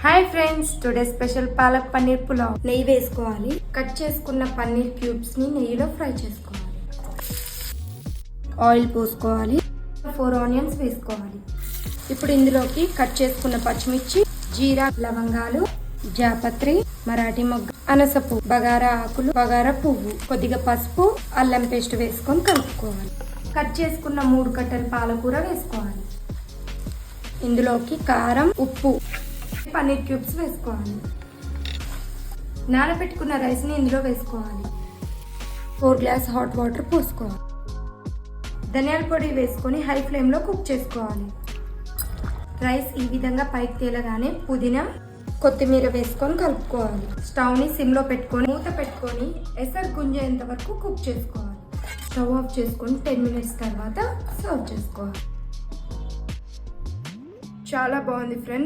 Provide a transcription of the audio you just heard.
Hi friends, today special palak paneer pulao. నెయ్యి వేసుకోవాలి. Cut చేసుకున్న పన్నీర్ క్యూబ్స్ ని నెయ్యిలో ఫ్రై చేసుకోవాలి. ఆయిల్ పోసుకోవాలి. 4 ఆనియన్స్ వేసుకోవాలి. ఇప్పుడు ఇందులోకి కట్ చేసుకున్న పచ్చిమిర్చి, జీరా, లవంగాలు, జాపత్రి, మరాఠీ మొగ్గ, అనసపు, బగారా ఆకులు, బగారా పువ్వు, కొద్దిగా పసుపు, అల్లం పేస్ట్ వేసుకొని కలుపుకోవాలి. కట్ చేసుకున్న 3 కట్టల పాలకూర వేసుకోవాలి. ఇందులోకి కారం, ఉప్పు, పన్నీర్ క్యూబ్స్ వేసుకోవాలి. నానబెట్టుకున్న రైస్ ని ఇందులో వేసుకోవాలి. 4 గ్లాస్ హాట్ వాటర్ పోసుకోవాలి. ధనియాల పొడి వేసుకొని హై ఫ్లేమ్ లో కుక్ చేసుకోవాలి. రైస్ ఈ విధంగా పైకి తేలగానే పుదీనా, కొత్తిమీర వేసుకొని కలుపుకోవాలి. స్టవ్ ని సిమ్ లో పెట్టుకొని మూత పెట్టుకొని ఎసరు గుంజేంత వరకు కుక్ చేసుకోవాలి. స్టవ్ ఆఫ్ చేసుకొని 10 మినిట్స్ తర్వాత సర్వ్ చేసుకోవాలి. చాలా బాగుంది ఫ్రెండ్స్.